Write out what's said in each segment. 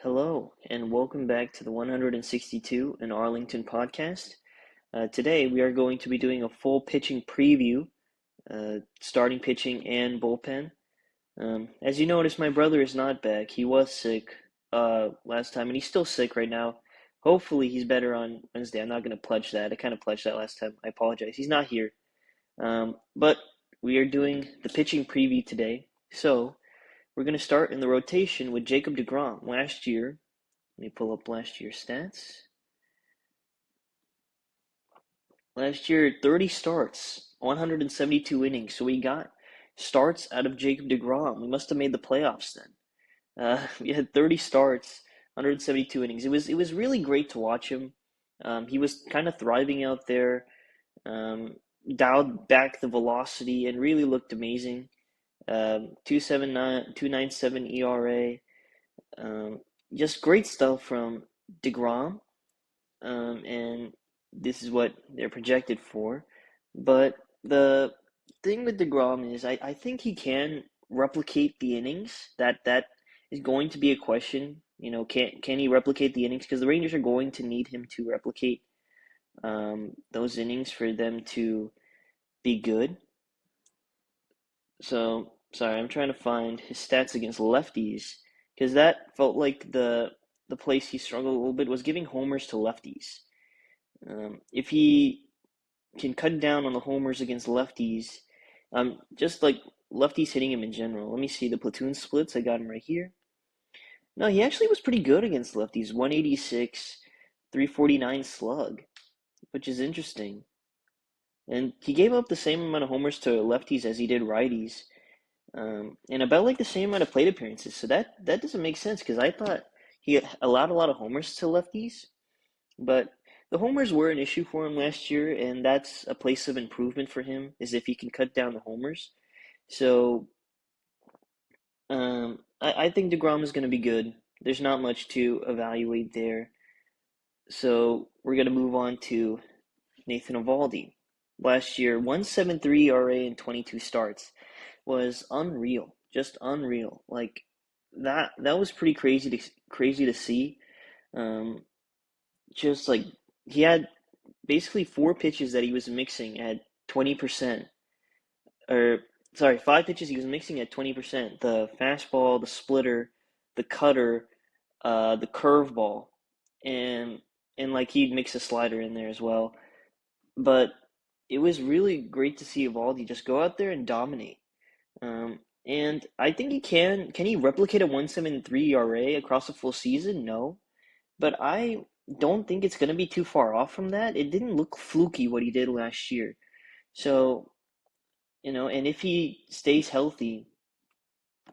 Hello, and welcome back to the 162 in Arlington podcast. Today, we are going to be doing a full pitching preview, starting pitching and bullpen. As you notice, my brother is not back. He was sick last time, and he's still sick right now. Hopefully, he's better on Wednesday. I'm not going to pledge that. I kind of pledged that last time. I apologize. He's not here. But we are doing the pitching preview today. So, we're going to start in the rotation with Jacob Degrom. Last year, let me pull up last year's stats. Last year, 30 starts, 172 innings. So we got starts out of Jacob Degrom. We must have made the playoffs then. We had 30 starts, 172 innings. It was really great to watch him. He was kind of thriving out there. Dialed back the velocity and really looked amazing. 2.97 ERA. Just great stuff from Degrom. And this is what they're projected for. But the thing with Degrom is I think he can replicate the innings. That is going to be a question. Can he replicate the innings? Because the Rangers are going to need him to replicate those innings for them to be good. So, sorry, I'm trying to find his stats against lefties because that felt like the place he struggled a little bit was giving homers to lefties. If he can cut down on the homers against lefties, just like lefties hitting him in general. Let me see the platoon splits. I got him right here. No, he actually was pretty good against lefties. 186, 349 slug, which is interesting. And he gave up the same amount of homers to lefties as he did righties, and about like the same amount of plate appearances. So that doesn't make sense because I thought he allowed a lot of homers to lefties, but the homers were an issue for him last year, and that's a place of improvement for him, is if he can cut down the homers. So I think DeGrom is going to be good. There's not much to evaluate there. So we're going to move on to Nathan Eovaldi. Last year, 1.73 ERA in 22 starts was unreal, just unreal. Like that was pretty crazy to see. Um, just like he had basically four pitches that he was mixing at 20%, or sorry, five pitches he was mixing at 20%. The fastball, the splitter, the cutter, the curveball, and like he'd mix a slider in there as well. But it was really great to see Evaldi just go out there and dominate. And I think he can. Can he replicate a 1.73 ERA across a full season? No. But I don't think it's going to be too far off from that. It didn't look fluky what he did last year. So, and if he stays healthy,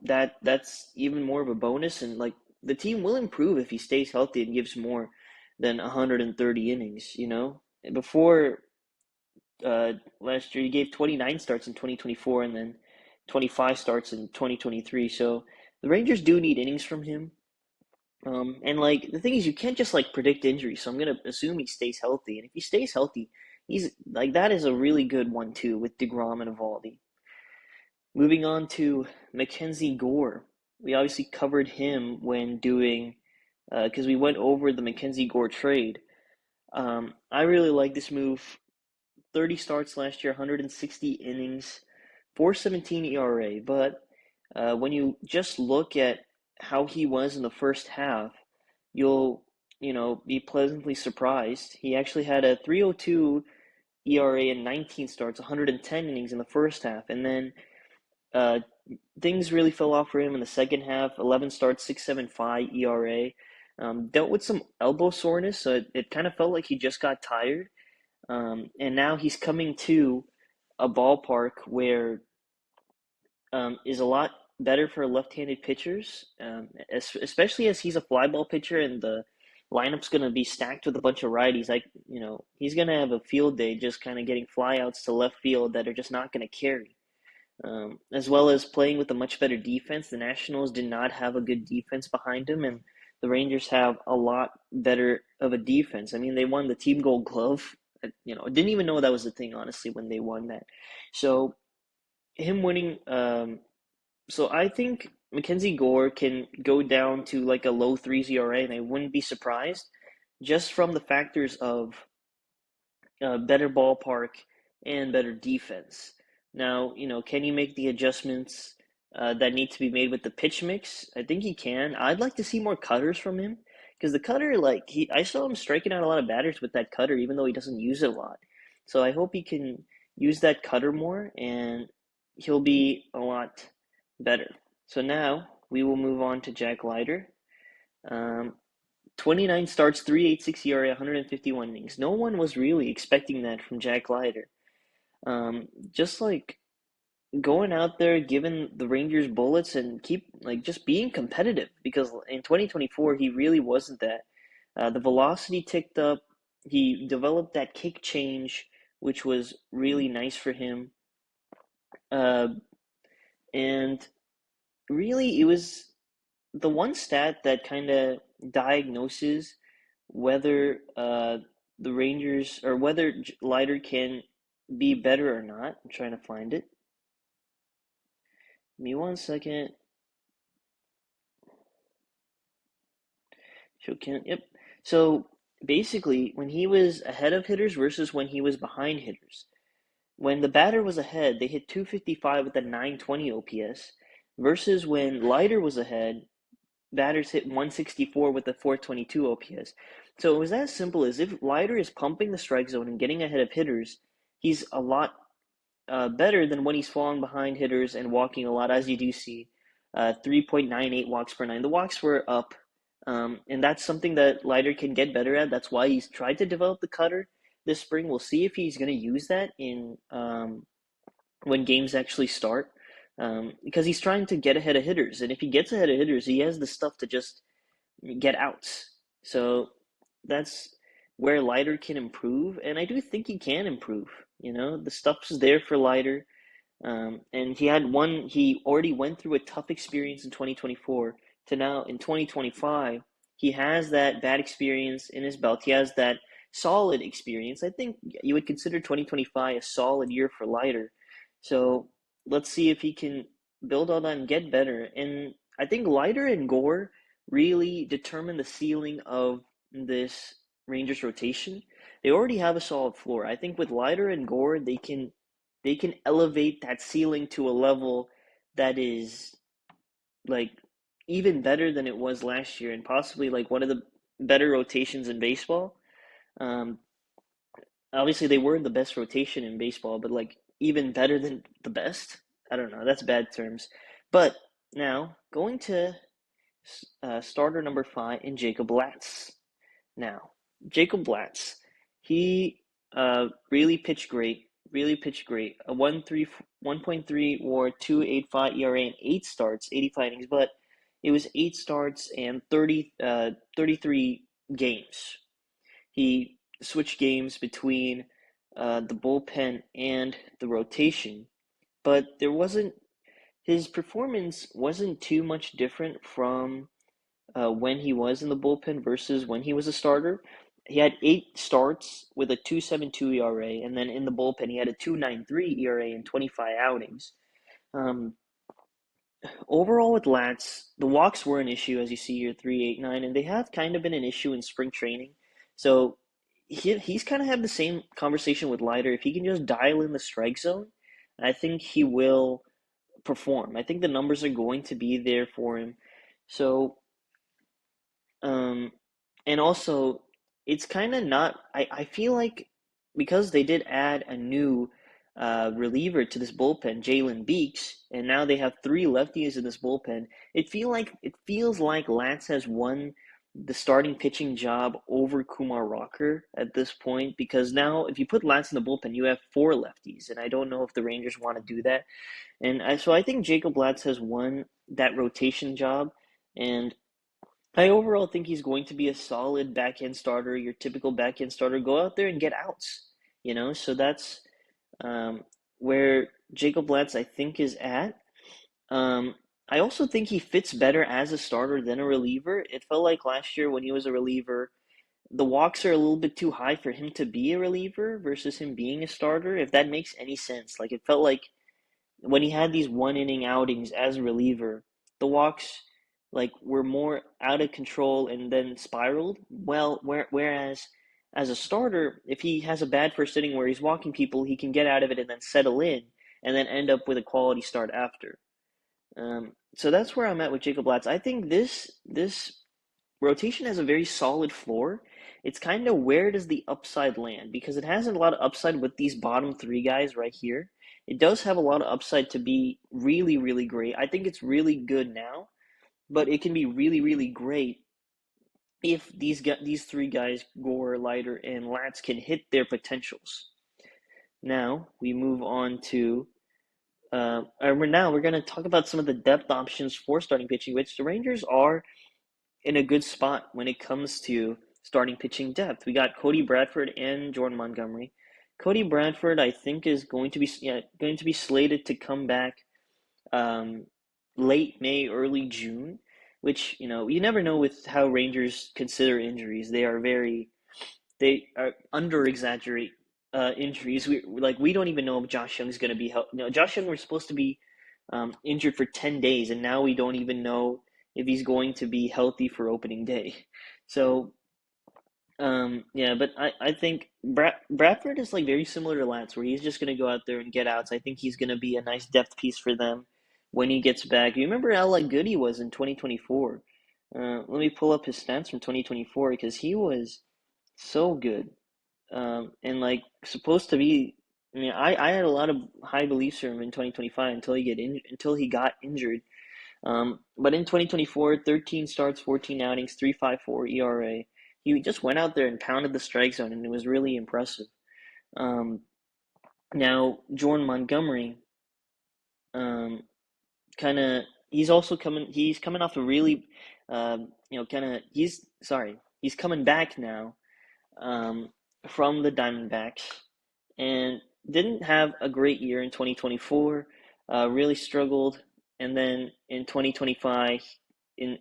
that's even more of a bonus. And like the team will improve if he stays healthy and gives more than 130 innings, Before last year, he gave 29 starts in 2024 and then 25 starts in 2023. So the Rangers do need innings from him. And like the thing is, you can't just like predict injuries. So I'm gonna assume he stays healthy, and if he stays healthy, he's like that is a really good one too with Degrom and Eovaldi. Moving on to Mackenzie Gore, we obviously covered him when doing because we went over the Mackenzie Gore trade. I really like this move. 30 starts last year, 160 innings, 4.17 ERA. But when you just look at how he was in the first half, you'll be pleasantly surprised. He actually had a 3.02 ERA in 19 starts, 110 innings in the first half, and then uh, things really fell off for him in the second half. 11 starts, 6.75 ERA. Dealt with some elbow soreness, so it kind of felt like he just got tired. And now he's coming to a ballpark where is a lot better for left-handed pitchers, especially as he's a fly ball pitcher and the lineup's going to be stacked with a bunch of righties. Like, he's going to have a field day just kind of getting flyouts to left field that are just not going to carry. As well as playing with a much better defense. The Nationals did not have a good defense behind him, and the Rangers have a lot better of a defense. I mean, they won the Team Gold Glove. Didn't even know that was a thing, honestly, when they won that. So him winning, so I think Mackenzie Gore can go down to like a low threes ERA, and I wouldn't be surprised just from the factors of better ballpark and better defense. Now, can you make the adjustments that need to be made with the pitch mix? I think he can. I'd like to see more cutters from him because the cutter, like I saw him striking out a lot of batters with that cutter, even though he doesn't use it a lot. So I hope he can use that cutter more, and he'll be a lot better. So now we will move on to Jack Leiter. Um, 29 starts, 3.86 ERA, 151 innings. No one was really expecting that from Jack Leiter. Just like going out there, giving the Rangers bullets, and keep like just being competitive because in 2024 he really wasn't that. The velocity ticked up. He developed that kick change, which was really nice for him. Uh, and really, it was the one stat that kind of diagnoses whether the Rangers or whether Leiter can be better or not. I'm trying to find it. Give me 1 second. Show can Yep. So basically, when he was ahead of hitters versus when he was behind hitters. When the batter was ahead, they hit 255 with a 920 OPS, versus when Leiter was ahead, batters hit 164 with a 422 OPS. So it was as simple as if Leiter is pumping the strike zone and getting ahead of hitters, he's a lot better than when he's falling behind hitters and walking a lot, as you do see. 3.98 walks per nine. The walks were up, and that's something that Leiter can get better at. That's why he's tried to develop the cutter this spring. We'll see if he's going to use that in when games actually start, because he's trying to get ahead of hitters. And if he gets ahead of hitters, he has the stuff to just get outs. So that's where Leiter can improve, and I do think he can improve. The stuff's there for Leiter, and he already went through a tough experience in 2024 to now in 2025. He has that bad experience in his belt. He has that solid experience. I think you would consider 2025 a solid year for Leiter. So let's see if he can build on that and get better. And I think Leiter and Gore really determine the ceiling of this Rangers rotation. They already have a solid floor. I think with Leiter and Gore, they can elevate that ceiling to a level that is like even better than it was last year, and possibly like one of the better rotations in baseball. Um, Obviously, they were the best rotation in baseball, but like even better than the best. I don't know. That's bad terms. But now going to starter number 5 in Jacob Latz. Now, Jacob Latz, he really pitched great. Really pitched great. A 1.3 WAR, 2.85 ERA, and 8 starts, 85 innings. But it was 8 starts and 33 games. He switched games between the bullpen and the rotation, but his performance wasn't too much different from when he was in the bullpen versus when he was a starter. He had 8 starts with a 2.72 ERA, and then in the bullpen he had a 2.93 ERA in 25 outings. Um, Overall with Latz, the walks were an issue, as you see here, 3.89, and they have kind of been an issue in spring training. So he's kind of had the same conversation with Leiter. If he can just dial in the strike zone, I think he will perform. I think the numbers are going to be there for him. So um, and also, it's kind of not. I feel like because they did add a new reliever to this bullpen, Jalen Beeks, and now they have 3 lefties in this bullpen. It feels like Lance has won the starting pitching job over Kumar Rocker at this point, because now if you put Lance in the bullpen, you have 4 lefties, and I don't know if the Rangers want to do that. So I think Jacob Lance has won that rotation job, and I overall think he's going to be a solid back end starter, your typical back end starter. Go out there and get outs. So that's um, where Jacob Latz, I think, is at. Um, I also think he fits better as a starter than a reliever. It felt like last year when he was a reliever, the walks are a little bit too high for him to be a reliever versus him being a starter, if that makes any sense. Like, it felt like when he had these 1 inning outings as a reliever, the walks like were more out of control and then spiraled. Whereas as a starter, if he has a bad first inning where he's walking people, he can get out of it and then settle in and then end up with a quality start after. So that's where I'm at with Jacob Latz. I think this rotation has a very solid floor. It's kind of where does the upside land because it has a lot of upside with these bottom three guys right here. It does have a lot of upside to be really, really great. I think it's really good now, but it can be really, really great if these three guys, Gore, Leiter, and Latz, can hit their potentials. Now we move on to we're going to talk about some of the depth options for starting pitching, which the Rangers are in a good spot when it comes to starting pitching depth. We got Cody Bradford and Jordan Montgomery. Cody Bradford, I think, is going to be slated to come back late May, early June, which you never know with how Rangers consider injuries. They are under exaggerate injuries. We don't even know if Josh Young's going to be healthy. Josh Young was supposed to be injured for 10 days, and now we don't even know if he's going to be healthy for opening day. So, yeah, but I think Bradford is like very similar to Lance, where he's just going to go out there and get outs. I think he's going to be a nice depth piece for them when he gets back. You remember how like good he was in 2024? Let me pull up his stats from 2024 because he was so good. And like supposed to be. I mean, I had a lot of high beliefs for him in 2025 until he got injured. But in 2024, 13 starts, 14 outings, 3.54 ERA. He just went out there and pounded the strike zone, and it was really impressive. Now Jordan Montgomery, kind of he's also coming. He's coming off a really, he's coming back now um, from the Diamondbacks and didn't have a great year in 2024. Really struggled, and then in 2025, in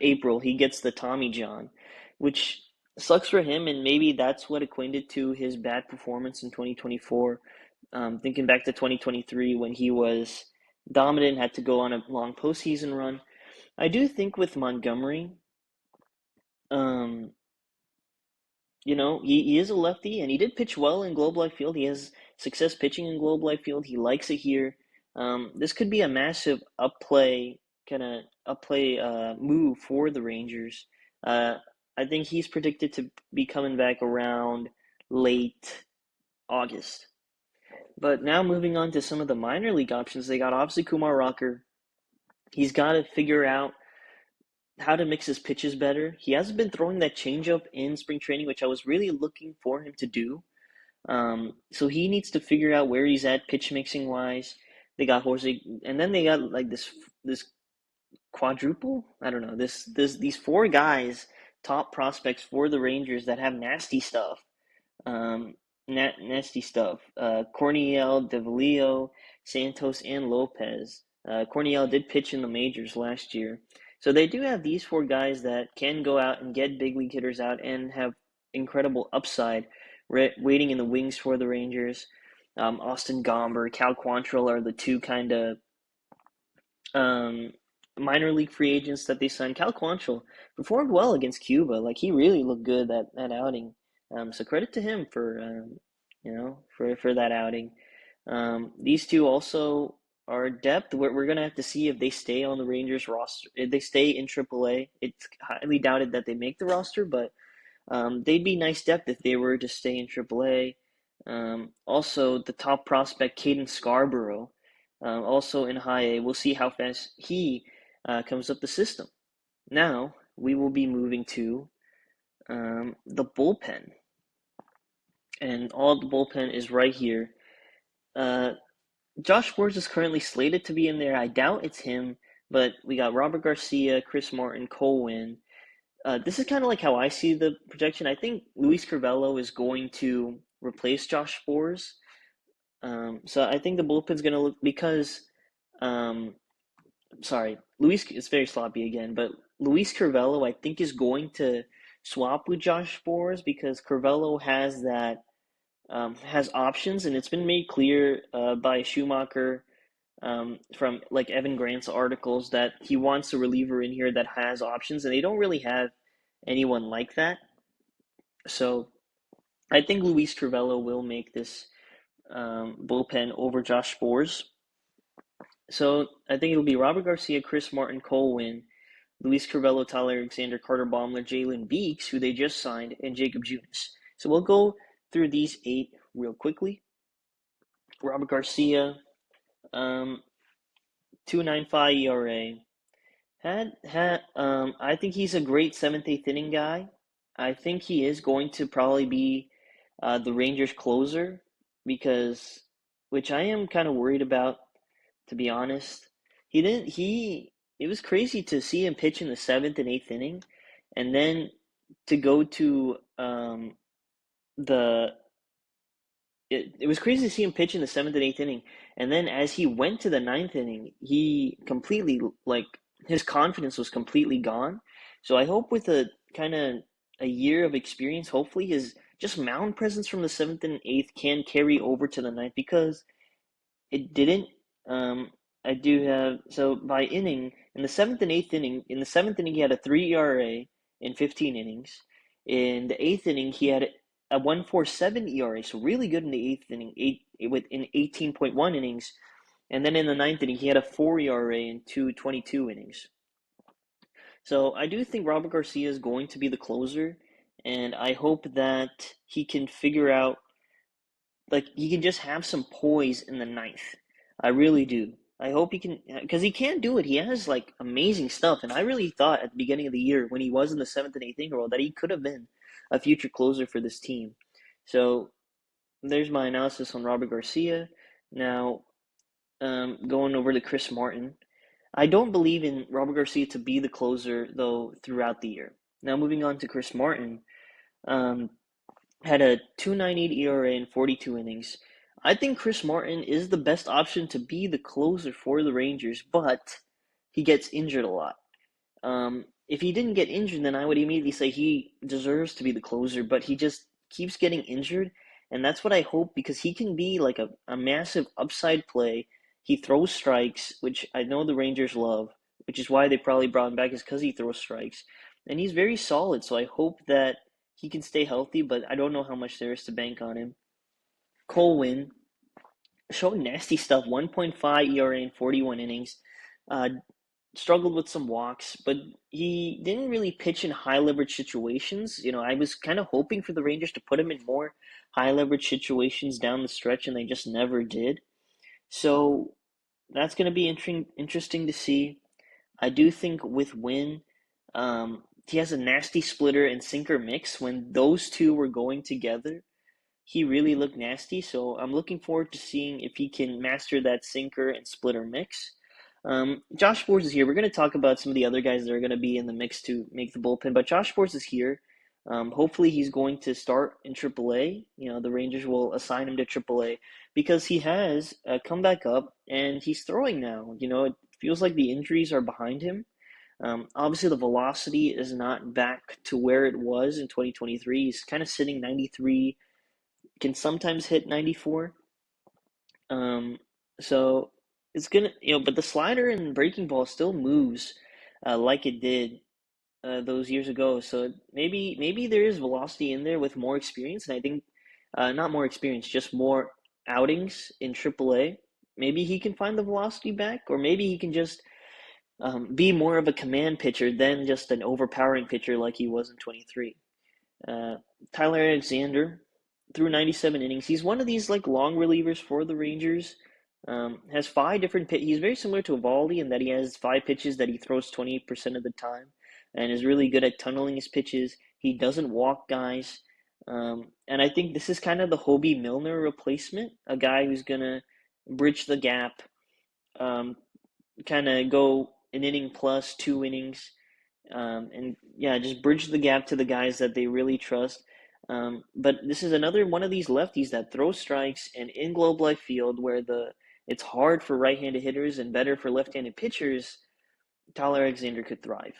April, he gets the Tommy John, which sucks for him, and maybe that's what equated to his bad performance in 2024. Thinking back to 2023 when he was dominant, had to go on a long postseason run. I do think with Montgomery, um, he is a lefty and he did pitch well in Globe Life Field. He has success pitching in Globe Life Field. He likes it here. This could be a massive up play move for the Rangers. Uh, I think he's predicted to be coming back around late August. But now moving on to some of the minor league options, they got obviously Kumar Rocker. He's got to figure out how to mix his pitches better. He hasn't been throwing that changeup in spring training, which I was really looking for him to do. So he needs to figure out where he's at pitch mixing wise. They got Jose, and then they got like this quadruple. I don't know these four guys, top prospects for the Rangers that have nasty stuff. Nasty stuff. Corniel, Devilio, Santos, and Lopez. Corniel did pitch in the majors last year. So they do have these four guys that can go out and get big league hitters out and have incredible upside waiting in the wings for the Rangers. Austin Gomber, Cal Quantrill are the two kind of minor league free agents that they signed. Cal Quantrill performed well against Cuba. Like he really looked good that outing. So credit to him for that outing. These two also are depth. We're gonna have to see if they stay on the Rangers roster. If they stay in AAA, it's highly doubted that they make the roster, but they'd be nice depth if they were to stay in AAA. Also, the top prospect, Caden Scarborough, also in high A. We'll see how fast he comes up the system. Now, we will be moving to the bullpen. And all the bullpen is right here. Josh Sborz is currently slated to be in there. I doubt it's him, but we got Robert Garcia, Chris Martin, Cole Winn. This is kind of like how I see the projection. I think Luis Carvalho is going to replace Josh Sborz. So I think the bullpen's going to look because, Luis, it's very sloppy again, but Luis Carvalho I think is going to swap with Josh Sborz because Carvalho has options, and it's been made clear by Schumacher from like Evan Grant's articles that he wants a reliever in here that has options, and they don't really have anyone like that. So I think Luis Trivello will make this bullpen over Josh Sborz. So I think it'll be Robert Garcia, Chris Martin, Cole Winn, Luis Crivello, Tyler Alexander, Carter Baumler, Jalen Beeks, who they just signed, and Jacob Junis. So we'll go through these 8 real quickly. Robert Garcia, 2.95 ERA. I think he's a great 7th, 8th inning guy. I think he is going to probably be the Rangers closer which I am kind of worried about, to be honest. It was crazy to see him pitch in the 7th and 8th inning, and then to go to the it was crazy to see him pitch in the 7th and 8th inning, and then as he went to the 9th inning, he completely, like, his confidence was completely gone. So I hope with a kind of a year of experience, hopefully his just mound presence from the 7th and 8th can carry over to the 9th, because it didn't. I do have, so by inning in the 7th and 8th inning. In the 7th inning, he had a 3 ERA in 15 innings. In the 8th inning, he had a 1.47 ERA, so really good in the 8th inning, in 18.1 innings. And then in the 9th inning, he had a 4 ERA in 2.22 innings. So I do think Robert Garcia is going to be the closer, and I hope that he can figure out, like, he can just have some poise in the 9th. I really do. I hope he can, because he can do it. He has like amazing stuff, and I really thought at the beginning of the year when he was in the 7th and 8th inning role that he could have been a future closer for this team. So there's my analysis on Robert Garcia. Now, going over to Chris Martin. I don't believe in Robert Garcia to be the closer, though, throughout the year. Now, moving on to Chris Martin, um, had a 2.98 ERA in 42 innings. I think Chris Martin is the best option to be the closer for the Rangers, but he gets injured a lot. If he didn't get injured, then I would immediately say he deserves to be the closer, but he just keeps getting injured, and that's what I hope, because he can be like a massive upside play. He throws strikes, which I know the Rangers love, which is why they probably brought him back, is because he throws strikes. And he's very solid, so I hope that he can stay healthy, but I don't know how much there is to bank on him. Cole Winn showed nasty stuff, 1.5 ERA in 41 innings. Uh, Struggled with some walks, but he didn't really pitch in high leverage situations. I was kind of hoping for the Rangers to put him in more high leverage situations down the stretch, and they just never did. So that's going to be interesting to see. I do think with Winn, he has a nasty splitter and sinker mix. When those two were going together, he really looked nasty. So I'm looking forward to seeing if he can master that sinker and splitter mix. Josh Sborz is here. We're going to talk about some of the other guys that are going to be in the mix to make the bullpen, but Josh Sborz is here. Hopefully he's going to start in AAA. The Rangers will assign him to AAA because he has come back up and he's throwing now. It feels like the injuries are behind him. Obviously, the velocity is not back to where it was in 2023. He's kind of sitting 93, can sometimes hit 94. So it's gonna, but the slider and breaking ball still moves like it did those years ago. So maybe there is velocity in there with more experience, and I think not more experience, just more outings in AAA. Maybe he can find the velocity back, or maybe he can just be more of a command pitcher than just an overpowering pitcher like he was in 23. Tyler Alexander through 97 innings. He's one of these like long relievers for the Rangers. Has 5 different He's very similar to Eovaldi in that he has 5 pitches that he throws 28% of the time, and is really good at tunneling his pitches. He doesn't walk guys, and I think this is kind of the Hobie Milner replacement, a guy who's gonna bridge the gap, kind of go an inning plus 2 innings, and yeah, just bridge the gap to the guys that they really trust. But this is another one of these lefties that throws strikes, and in Globe Life Field, where it's hard for right-handed hitters and better for left-handed pitchers, Tyler Alexander could thrive.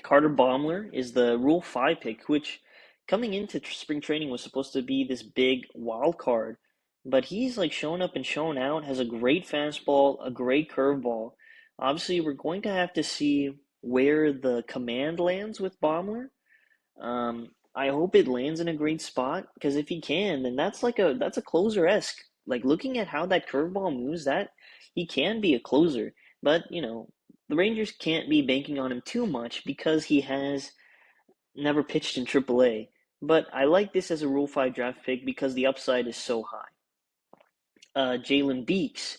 Carter Baumler is the Rule 5 pick, which coming into spring training was supposed to be this big wild card. but he's like shown up and shown out, has a great fastball, a great curveball. Obviously, we're going to have to see where the command lands with Baumler. I hope it lands in a great spot because if he can, then that's a closer-esque. Like looking at how that curveball moves, that he can be a closer. But, the Rangers can't be banking on him too much because he has never pitched in AAA. But I like this as a Rule 5 draft pick because the upside is so high. Jalen Beeks.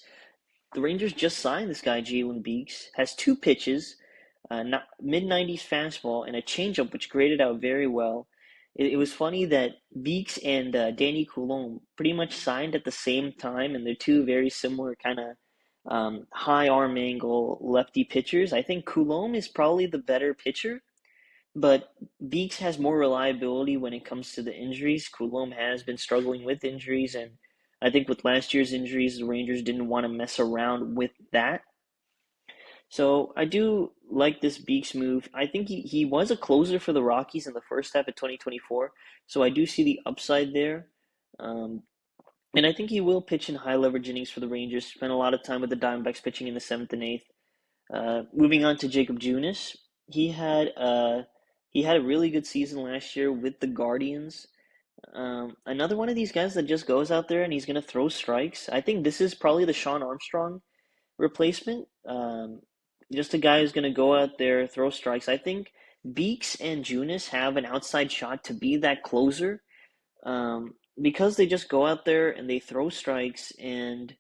The Rangers just signed this guy, Jalen Beeks. Has two pitches, mid-90s fastball, and a changeup, which graded out very well. It was funny that Beeks and Danny Coulombe pretty much signed at the same time, and they're two very similar kind of high arm angle lefty pitchers. I think Coulombe is probably the better pitcher, but Beeks has more reliability when it comes to the injuries. Coulombe has been struggling with injuries, and I think with last year's injuries, the Rangers didn't want to mess around with that. So I do like this Beeks move. I think he was a closer for the Rockies in the first half of 2024, so I do see the upside there. Um, and I think he will pitch in high leverage innings for the Rangers. Spent a lot of time with the Diamondbacks pitching in the seventh and eighth. Moving on to Jacob Junis, he had uh, he had a really good season last year with the Guardians. Another one of these guys that just goes out there and he's gonna throw strikes. I think this is probably the Sean Armstrong replacement. Just a guy who's gonna go out there throw strikes. I think Beeks and Junis have an outside shot to be that closer, because they just go out there and they throw strikes and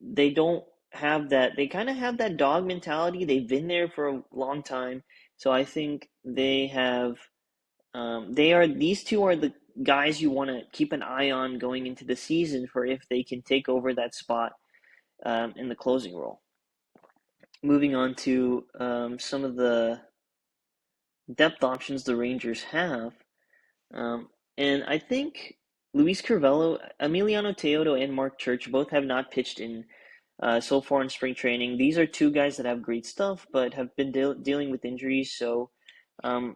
they don't have that. They kind of have that dog mentality. They've been there for a long time, so I think they have. These two are the guys you want to keep an eye on going into the season for if they can take over that spot in the closing role. Moving on to some of the depth options the Rangers have, and I think Luis Curvelo, Emiliano Teodo, and Mark Church both have not pitched in so far in spring training. These are two guys that have great stuff, but have been dealing with injuries. So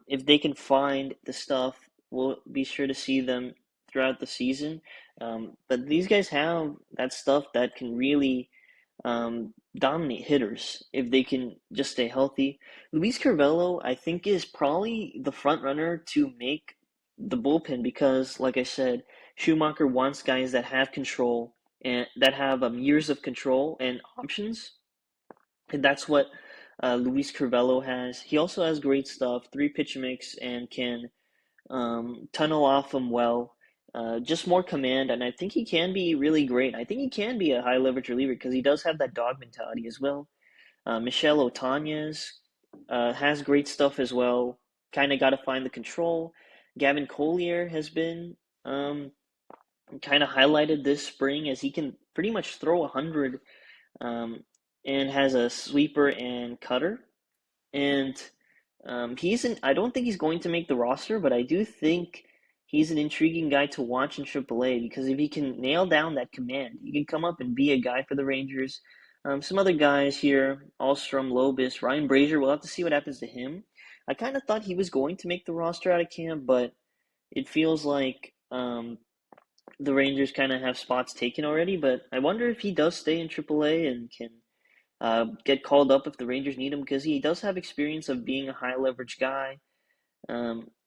if they can find the stuff, we'll be sure to see them throughout the season. But these guys have that stuff that can really dominate hitters if they can just stay healthy. Luis Carvello, I think, is probably the front runner to make the bullpen because, like I said, Schumacher wants guys that have control and that have years of control and options. And that's what Luis Carvello has. He also has great stuff, three pitch mix, and can tunnel off them well. Just more command, and I think he can be really great. I think he can be a high leverage reliever because he does have that dog mentality as well. Michel Otanez has great stuff as well. Kind of got to find the control. Gavin Collier has been kind of highlighted this spring as he can pretty much throw 100 and has a sweeper and cutter. And I don't think he's going to make the roster, but I do think he's an intriguing guy to watch in AAA because if he can nail down that command, he can come up and be a guy for the Rangers. Some other guys here, Alstrom, Lobis, Ryan Brazier, we'll have to see what happens to him. I kind of thought he was going to make the roster out of camp, but it feels like the Rangers kind of have spots taken already. But I wonder if he does stay in AAA and can get called up if the Rangers need him because he does have experience of being a high leverage guy.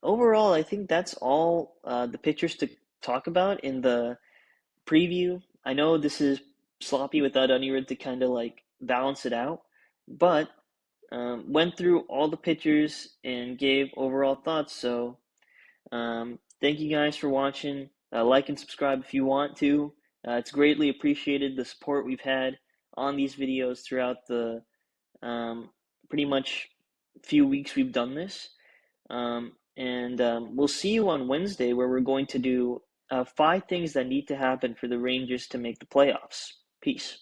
Overall, I think that's all the pitchers to talk about in the preview. I know this is sloppy without Anirudh to kind of like balance it out, but went through all the pitchers and gave overall thoughts. So thank you guys for watching. Like and subscribe if you want to. It's greatly appreciated the support we've had on these videos throughout the pretty much few weeks we've done this. And we'll see you on Wednesday where we're going to do 5 things that need to happen for the Rangers to make the playoffs. Peace.